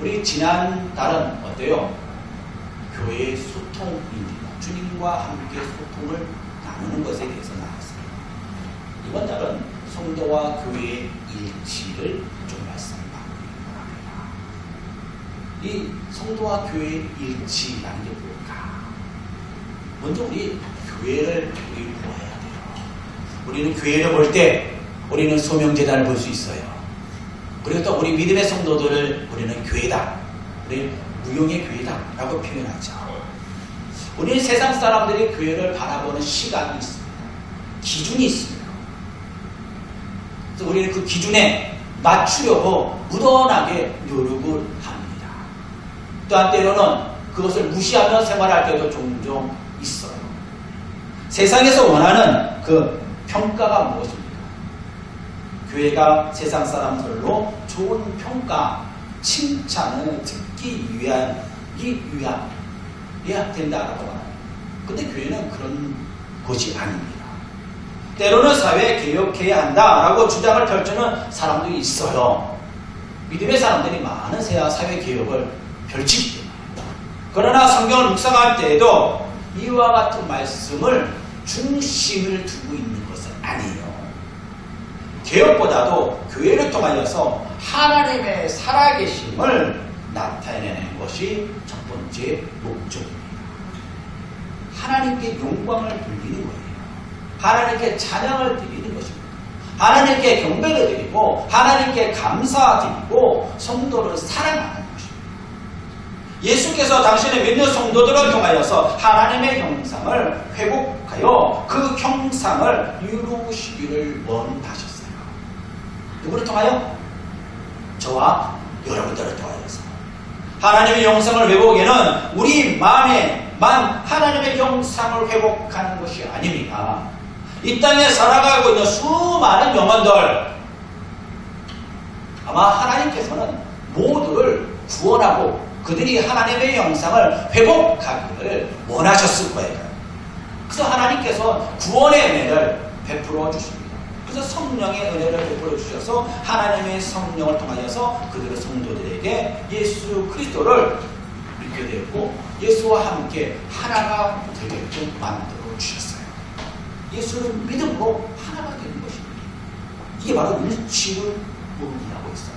우리 지난 달은 어때요? 교회의 소통입니다. 주님과 함께 소통을 나누는 것에 대해서 나왔습니다. 이번 달은 성도와 교회의 일치를 좀 말씀드리기 바랍니다. 이 성도와 교회의 일치라는 게 뭘까? 먼저 우리 교회를 우리 보아야 돼요. 우리는 교회를 볼 때 우리는 소명재단을 볼 수 있어요. 그리고 또 우리 믿음의 성도들을 우리는 교회다, 우리 무용의 교회다 라고 표현하죠. 우리는 세상 사람들이 교회를 바라보는 시각이 있습니다. 기준이 있습니다. 그래서 우리는 그 기준에 맞추려고 무던하게 노력을 합니다. 또한 때로는 그것을 무시하며 생활할 때도 종종 있어요. 세상에서 원하는 그 평가가 무엇입니까? 교회가 세상 사람들로 좋은 평가, 칭찬을 듣기 위한 위함이어야 된다라고 말합니다. 근데 교회는 그런 것이 아닙니다. 때로는 사회 개혁해야 한다라고 주장을 펼치는 사람들이 있어요. 믿음의 사람들이 많은 사회 개혁을 펼치기 때문에. 그러나 성경을 묵상할 때에도 이와 같은 말씀을 중심을 두고 있는 것은 아니에요. 개혁보다도 교회를 통하여서 하나님의 살아계심을 나타내는 것이 첫 번째 목적입니다. 하나님께 영광을 돌리는 거예요. 하나님께 찬양을 드리는 것입니다. 하나님께 경배를 드리고 하나님께 감사드리고 성도를 사랑하는 것입니다. 예수께서 당신의 믿는 성도들을 통하여서 하나님의 형상을 회복하여 그 형상을 이루시기를 원하셨어요. 누구를 통하여? 저와 여러분들을 통하여서. 하나님의 형상을 회복에는 우리 마음에만 하나님의 형상을 회복하는 것이 아닙니다. 이 땅에 살아가고 있는 수많은 영혼들, 아마 하나님께서는 모두를 구원하고 그들이 하나님의 형상을 회복하기를 원하셨을 거예요. 그래서 하나님께서 구원의 은혜를 베풀어 주십니다. 그래서 성령의 은혜를 베풀어 주셔서 하나님의 성령을 통하여서 그들의 성도들에게 예수 그리스도를 믿게 되었고 예수와 함께 하나가 되게끔 만들어 주셨어요. 예수를 믿음으로 하나가 되는 것입니다. 이게 바로 일치를 의미하고 있어요.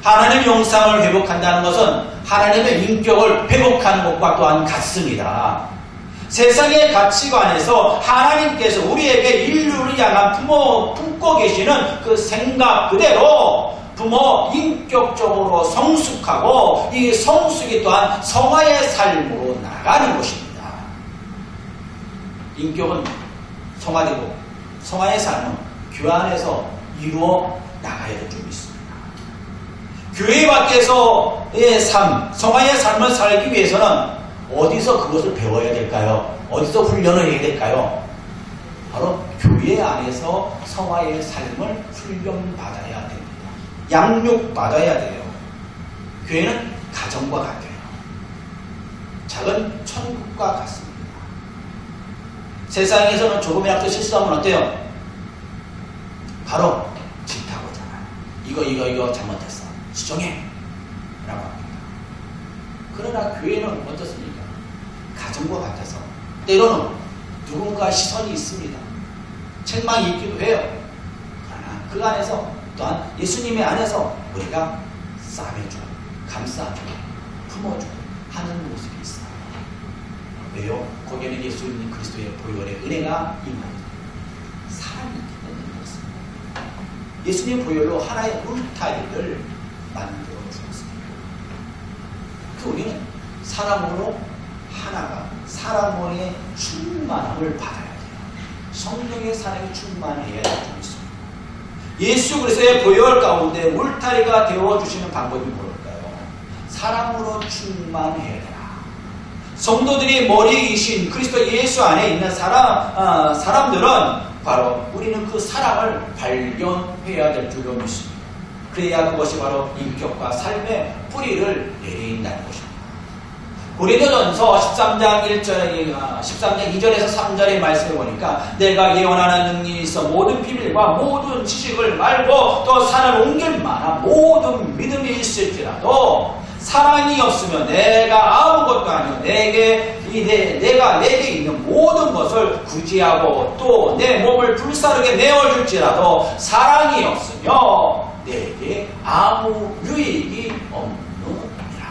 하나님의 형상을 회복한다는 것은 하나님의 인격을 회복하는 것과 또한 같습니다. 세상의 가치관에서 하나님께서 우리에게 인류를 향한 품고 계시는 그 생각 그대로 부모 인격적으로 성숙하고 이 성숙이 또한 성화의 삶으로 나가는 것입니다. 인격은 성화되고 성화의 삶은 교회 안에서 이루어 나가야 될 점이 있습니다. 교회 밖에서의 삶, 성화의 삶을 살기 위해서는 어디서 그것을 배워야 될까요? 어디서 훈련을 해야 될까요? 바로 교회 안에서 성화의 삶을 훈련받아야 됩니다. 양육받아야 돼요. 교회는 가정과 같아요. 작은 천국과 같습니다. 세상에서는 조금이라도 실수하면 어때요? 바로 질타하잖아요. 이거 잘못했어. 수정해. 라고 합니다. 그러나 교회는 어떻습니까? 가정과 같아서 때로는 누군가 시선이 있습니다. 책망이 있기도 해요. 그러나 그 안에서 또한 예수님의 안에서 우리가 싸매주고 감싸주고 품어주고 하는 모습이 있어요. 왜요? 거기에는 예수님 그리스도의 보혈의 은혜가 임하고 사랑이 있기 때문에 그렇습니다. 예수님의 보혈로 하나의 울타리를 만들어 주었습니다. 그 우리는 사람으로 하나가 사람의 충만함을 받아야 돼요. 성령의 사랑이 충만해야 될 점이 있습니다. 예수 그리스도의 보혈 가운데 울타리가 되어주시는 방법이 뭘까요? 사랑으로 충만해야 되라. 성도들이 머리이신 그리스도 예수 안에 있는 사람들은 바로 우리는 그 사랑을 발견해야 될 줄로 믿습니다. 그래야 그것이 바로 인격과 삶의 뿌리를 내린다는 것입니다. 고린도전서 13장 2절에서 3절의 말씀을 보니까 내가 예언하는 능력이 있어 모든 비밀과 모든 지식을 말고 또 산을 옮길 만한 모든 믿음이 있을지라도 사랑이 없으면 내가 아무것도 아니요 내가 내게 있는 모든 것을 구제하고 또 내 몸을 불사르게 내어줄지라도 사랑이 없으며 내게 아무 유익이 없느니라.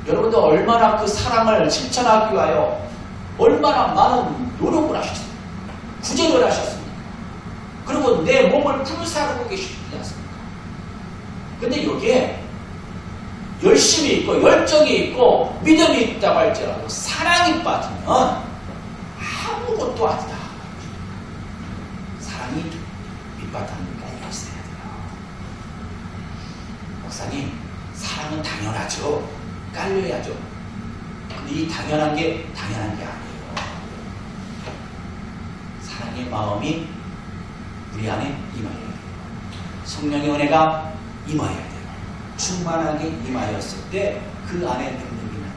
여러분도 얼마나 그 사랑을 실천하기 위하여 얼마나 많은 노력을 하셨습니까? 구제를 하셨습니까? 그리고 내 몸을 불사르고 계시지 않습니까? 근데 여기에 열심이 있고 열정이 있고 믿음이 있다고 할지라도 사랑이 빠지면 아무것도 아니다. 사랑이 밑바탕까지 있어야 돼요. 목사님, 사랑은 당연하죠. 깔려야죠. 근데 이 당연한 게 아니에요. 사랑의 마음이 우리 안에 임하여야 돼요. 성령의 은혜가 임하여야 돼요. 충만하게 임하였을 때 그 안에 능력이 나타납니다.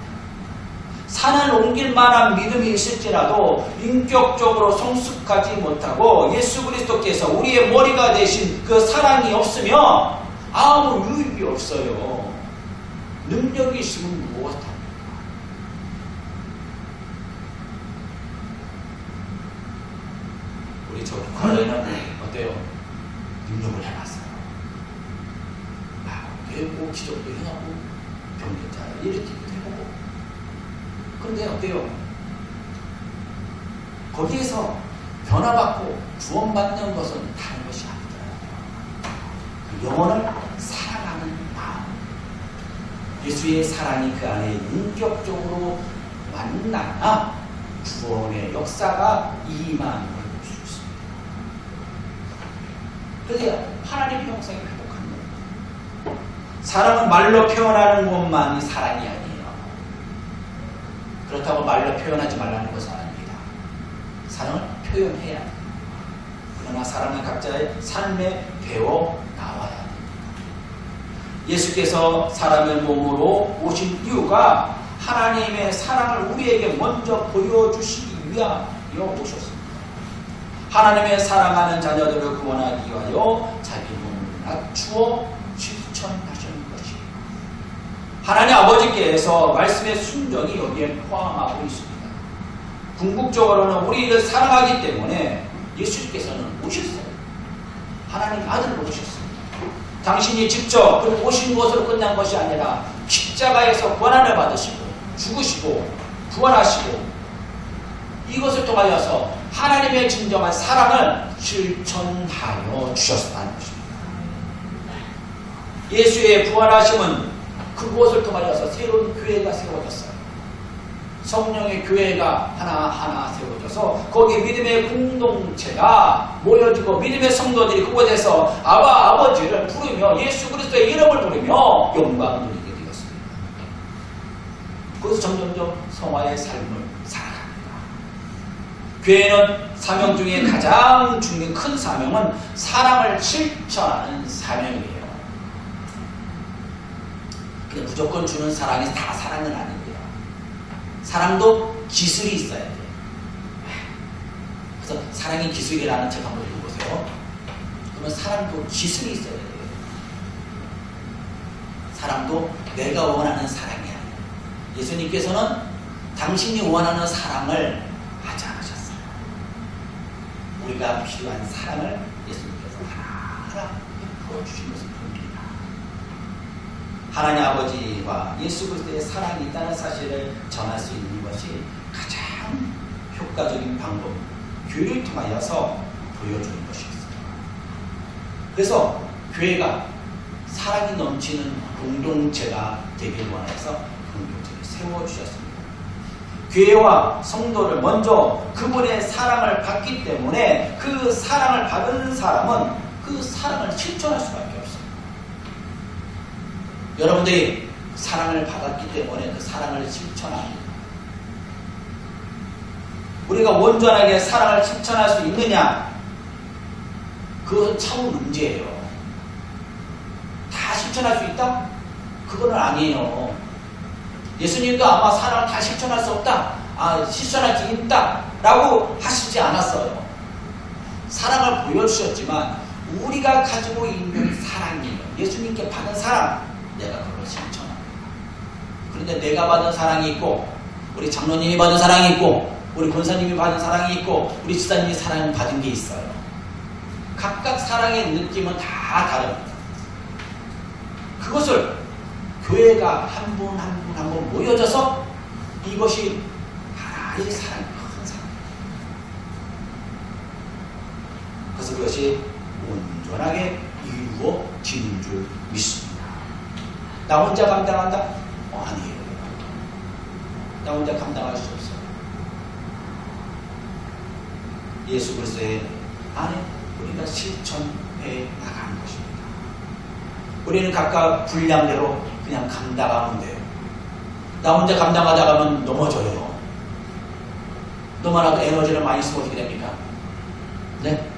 산을 옮길 만한 믿음이 있을지라도 인격적으로 성숙하지 못하고 예수 그리스도께서 우리의 머리가 되신 그 사랑이 없으면 아무 유익이 없어요. 능력이 있으면 무엇합니까? 우리 저 북한에는 어때요? 능력을 해봤어요. 꼭 기적도 해하고 병기자 일으키기도 해보고. 그런데 어때요? 거기에서 변화받고 구원받는 것은 다른 것이 아니더라고요. 그 영혼을 사랑하는 마음, 예수의 사랑이 그 안에 인격적으로 만나야 구원의 역사가 임하는 걸 볼 수 있습니다. 그래야 하나님의 형상이 회복한 거예요. 사랑은 말로 표현하는 것만이 사랑이 아니에요. 그렇다고 말로 표현하지 말라는 것은 아닙니다. 사랑을 표현해야 합니다. 그러나 사랑은 각자의 삶에 배워 나와야 합니다. 예수께서 사람의 몸으로 오신 이유가 하나님의 사랑을 우리에게 먼저 보여주시기 위하여 오셨습니다. 하나님의 사랑하는 자녀들을 구원하기 위하여 자기 몸을 낮추어 실천하시는 것입니다. 하나님 아버지께서 말씀의 순종이 여기에 포함하고 있습니다. 궁극적으로는 우리를 사랑하기 때문에 예수께서는 오셨어요. 하나님 아들로 오셨습니다. 당신이 직접 그 오신 것으로 끝난 것이 아니라 십자가에서 고난을 받으시고 죽으시고 부활하시고 이것을 통하여서 하나님의 진정한 사랑을 실천하여 주셨다는 것입니다. 예수의 부활하심은 그곳을 통하여서 새로운 교회가 세워졌어요. 성령의 교회가 하나하나 세워져서 거기 믿음의 공동체가 모여지고 믿음의 성도들이 그곳에서 아버지를 부르며 예수 그리스도의 이름을 부르며 영광을 누리게 되었습니다. 그것은 점점점 성화의 삶을 살아갑니다. 교회는 사명 중에 가장 중요한 큰 사명은 사랑을 실천하는 사명이에요. 근데 무조건 주는 사랑이 다 사랑은 아닙니다. 사랑도 기술이 있어야 돼요. 그래서 사랑이 기술이라는 책 한번 읽어보세요. 그러면 사랑도 기술이 있어야 돼요. 사랑도 내가 원하는 사랑이 아니에요. 예수님께서는 당신이 원하는 사랑을 하지 않으셨어요. 우리가 필요한 사랑을 예수님께서 하나하나 풀어주신 것을 봅니다. 하나님 아버지와 예수 그리스도의 사랑이 있다는 사실을 전할 수 있는 것이 가장 효과적인 방법, 교회를 통하여서 보여주는 것이었습니다. 그래서 교회가 사랑이 넘치는 공동체가 되길 원해서 공동체를 세워주셨습니다. 교회와 성도를 먼저 그분의 사랑을 받기 때문에 그 사랑을 받은 사람은 그 사랑을 실천할 수밖에 없습니다. 여러분들이 사랑을 받았기 때문에 그 사랑을 실천합니다. 우리가 온전하게 사랑을 실천할 수 있느냐? 그것은 참 문제예요. 다 실천할 수 있다? 그거는 아니에요. 예수님도 아마 사랑을 다 실천할 수 없다, 실천할 게 있다 라고 하시지 않았어요. 사랑을 보여주셨지만 우리가 가지고 있는 사랑이에요. 예수님께 받은 사랑, 내가 그걸 실천합니다. 그런데 내가 받은 사랑이 있고, 우리 장로님이 받은 사랑이 있고, 우리 권사님이 받은 사랑이 있고, 우리 지사님이 사랑을 받은 게 있어요. 각각 사랑의 느낌은 다 다릅니다. 그것을 교회가 한 분 한 분 모여져서 이것이 하나의 사랑, 큰 사랑. 그래서 그것이 온전하게 이루어지는 줄 믿습니다. 나 혼자 감당한다? 아니에요. 나 혼자 감당할 수 없어요. 예수 그리스도의 안에 우리가 실천해 나가는 것입니다. 우리는 각각 분량대로 그냥 감당하면 돼요. 나 혼자 감당하다 가면 넘어져요. 너무나도 에너지를 많이 쓰면 어떻게 됩니까? 네?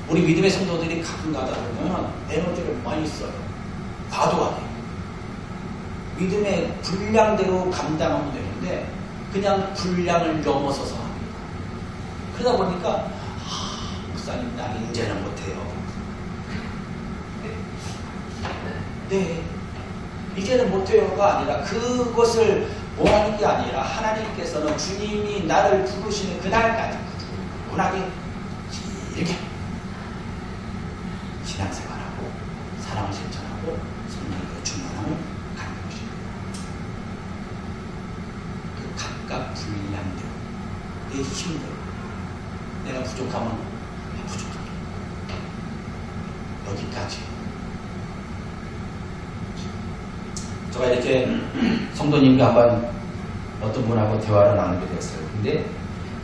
우리 믿음의 성도들이 가끔 가다 보면 에너지를 많이 써요. 과도하게. 믿음의 분량대로 감당하면 되는데 그냥 분량을 넘어서서 합니다. 그러다 보니까 목사님 나 이제는 못해요. 네, 이제는 못해요가 아니라 그것을 뭐하는 게 아니라 하나님께서는 주님이 나를 부르시는 그날까지 꾸준하게 이렇게 신앙생활하고 사랑을 실천하고 성령의 충만함을 갖는 것입니다. 그 각각 분량대로 내 힘대로 내가 부족하면 부족하게 여기까지. 제가 이렇게 성도님과 한번 어떤 분하고 대화를 나누게 됐어요. 근데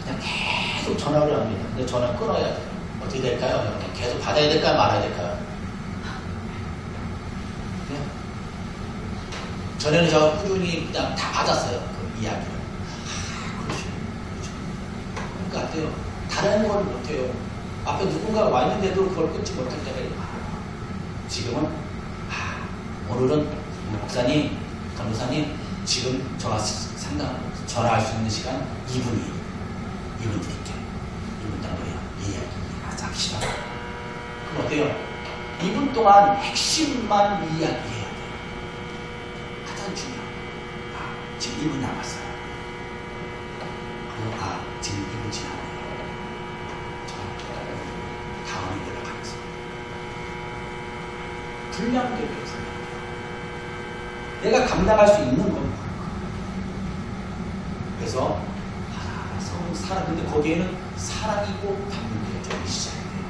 그냥 계속 전화를 합니다. 근데 전화 끊어야 돼요. 어떻게 될까요? 계속 받아야 될까요? 말아야 될까요? 네? 전에는 제가 꾸준히 그냥 다 받았어요. 그 이야기를. 그렇죠. 그러니까 어때요? 다른 걸 못해요. 앞에 누군가가 와 있는데도 그걸 끊지 못할 때가 많아요. 지금은 오늘은 목사님, 간호사님 지금 저와 상담 전화할 수 있는 시간 2분 드릴게요. 2분 정도요. 이야기 합시다. 그럼 어때요? 2분 동안 핵심만 이야기해야 돼요. 가장 중요한 거. 지금 1분 남았어요. 지금 2분 지나네요. 다음에 연락하겠습니다. 분량대로 내가 감당할 수 있는 겁니다. 그래서 근데 거기에는 사랑이고 담대점이 시작이 돼요.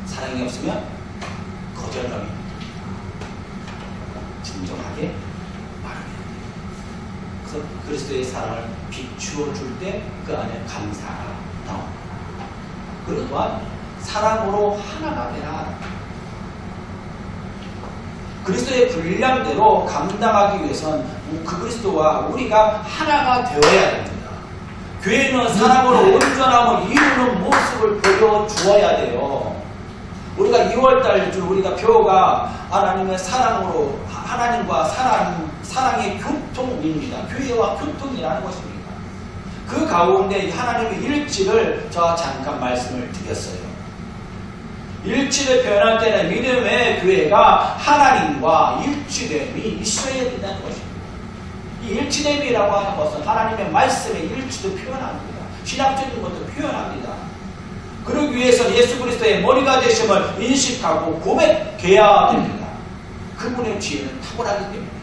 사랑이 없으면 거절감이 진정하게 말하게 돼요. 그래서 그리스도의 사랑을 비추어 줄 때 그 안에 감사가 나옵니다. 그리고 또한 사랑으로 하나가 되라. 그리스도의 분량대로 감당하기 위해서는 그 그리스도와 우리가 하나가 되어야 됩니다. 교회는 사랑으로 온전함을 이루는 모습을 보여주어야 돼요. 우리가 2월달 우리가 표가 하나님의 사랑으로 하나님과 사랑의 교통입니다. 교회와 교통이라는 것입니다. 그 가운데 하나님의 일치를 저 잠깐 말씀을 드렸어요. 일치를 표현할 때는 믿음의 교회가 하나님과 일치됨이 있어야 된다는 것입니다. 이 일치됨이라고 하는 것은 하나님의 말씀의 일치도 표현합니다. 신학적인 것도 표현합니다. 그러기 위해서 예수 그리스도의 머리가 되심을 인식하고 고백해야 됩니다. 그분의 지혜는 탁월하기 때문에.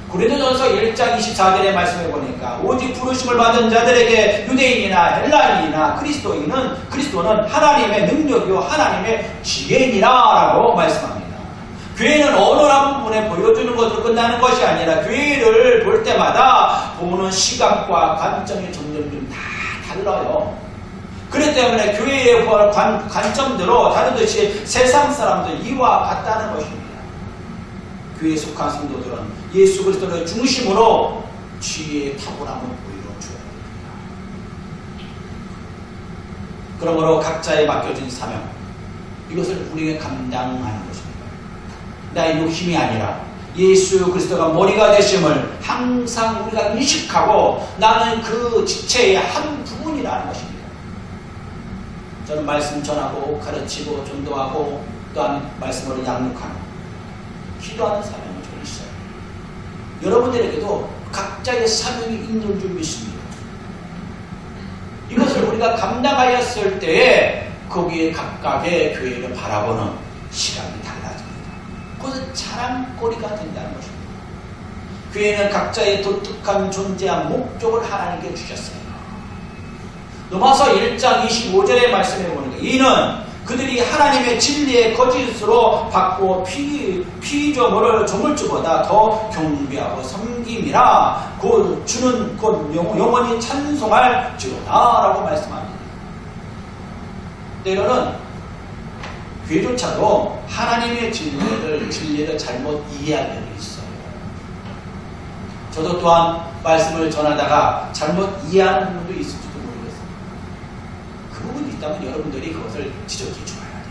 고린도전서 1장 24절의 말씀을 보니까 오직 부르심을 받은 자들에게 유대인이나 헬라인이나 그리스도는 하나님의 능력이요 하나님의 지혜니라 라고 말씀합니다. 교회는 어느 한 부분에 보여주는 것으로 끝나는 것이 아니라 교회를 볼 때마다 보는 시각과 관점이 점점 좀 다 달라요. 그렇기 때문에 교회의 관점대로 다르듯이 세상 사람들 이와 같다는 것입니다. 교회에 속한 성도들은 예수 그리스도를 중심으로 지혜의 탁월함을 보여줘야 됩니다. 그러므로 각자에 맡겨진 사명, 이것을 우리에게 감당하는 것입니다. 나의 욕심이 아니라 예수 그리스도가 머리가 되심을 항상 우리가 인식하고 나는 그 지체의 한 부분이라는 것입니다. 저는 말씀 전하고 가르치고 전도하고 또한 말씀으로 양육하는 기도하는 사명을 저는 있어요. 여러분들에게도 각자의 사명이 있는 줄 믿습니다. 이것을 우리가 감당하였을 때에 거기에 각각의 교회를 바라보는 시각이 달라집니다. 그것은 자랑거리가 된다는 것입니다. 교회는 각자의 독특한 존재한 목적을 하나님께 주셨어요. 로마서 1장 25절의 말씀에 보니까 이는 그들이 하나님의 진리의 거짓으로 받고 피조물을 조물주보다 더 경배하고 섬김이라 곧 주는 곧 영원히 찬송할지로다 라고 말씀합니다. 때로는 교회조차도 하나님의 진리를 잘못 이해할 때도 있어요. 저도 또한 말씀을 전하다가 잘못 이해하는 부분도 있을지도 모르겠어요. 그 부분이 있다면 여러분들이 그것을 지적해 주어야 돼요.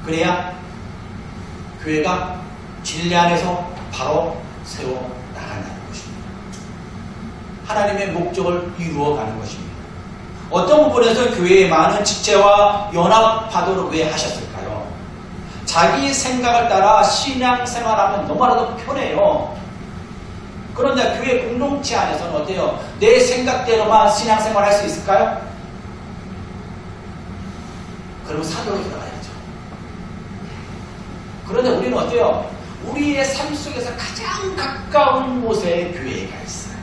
그래야 교회가 진리 안에서 바로 세워 나간다는 것입니다. 하나님의 목적을 이루어가는 것입니다. 어떤 부분에서 교회의 많은 지체와 연합하도록 왜 하셨을까요? 자기 생각을 따라 신앙생활하면 너무나도 편해요. 그런데 교회 공동체 안에서는 어때요? 내 생각대로만 신앙생활 할 수 있을까요? 그러면 사도로 들어가야죠. 그런데 우리는 어때요? 우리의 삶 속에서 가장 가까운 곳에 교회가 있어요.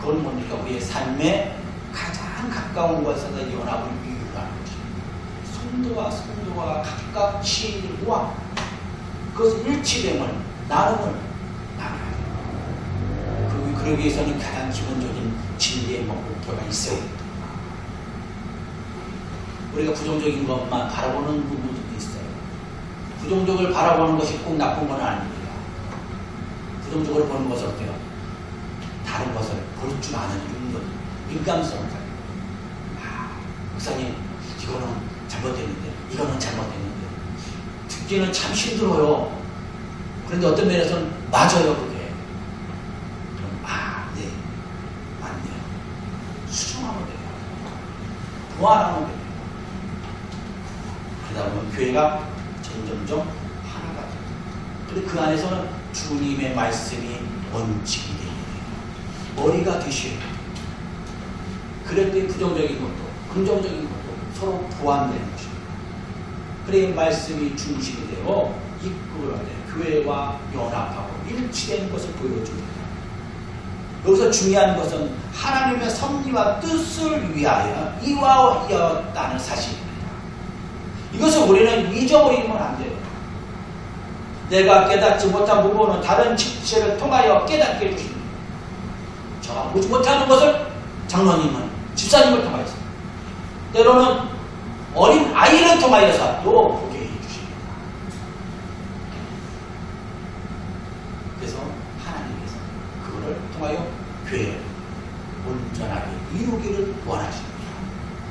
그건 뭡니까? 우리의 삶에 가장 가까운 곳에서 연합을 이루라는 것입니다. 성도와 각각 지인을 모아 그것을 일치됨을 나눔을 나눠야 돼요. 그러기 위해서는 가장 기본적인 진리의 목표가 있어야 됩니다. 우리가 부정적인 것만 바라보는 부분도 있어요. 부정적을 바라보는 것이 꼭 나쁜 건 아닙니다. 부정적으로 보는 것은 어때요? 다른 것을 볼 줄 아는 민감성을 가지고 목사님 이거는 잘못됐는데 이거는 잘못됐는데 듣기는 참 힘들어요. 그런데 어떤 면에서는 맞아요 그게. 그럼 네 맞네요. 수정하면 돼요. 보완하면 돼요. 그러다 보면 교회가 점점점 하나가 돼요. 그런데 그 안에서는 주님의 말씀이 원칙이 돼요. 머리가 되셔야 돼요. 그럴 때 부정적인 것도 긍정적인 것도 서로 보완되는 것입니다. 그래야 말씀이 중심이 되어 이끌어야 돼요. 교회와 연합하고 일치되는 것을 보여줍니다. 여기서 중요한 것은 하나님의 섭리와 뜻을 위하여 이와였다는 사실입니다. 이것을 우리는 잊어버리면 안 돼요. 내가 깨닫지 못한 부분은 다른 지체를 통하여 깨닫게 해주십니다. 저가 보지 못하는 것을 장로님은 집사님을 통하여서 때로는 어린 아이를 통하여서 또 보게 해주십니다. 그래서 하나님께서 그거를 통하여 교회를 온전하게 이루기를 원하십니다.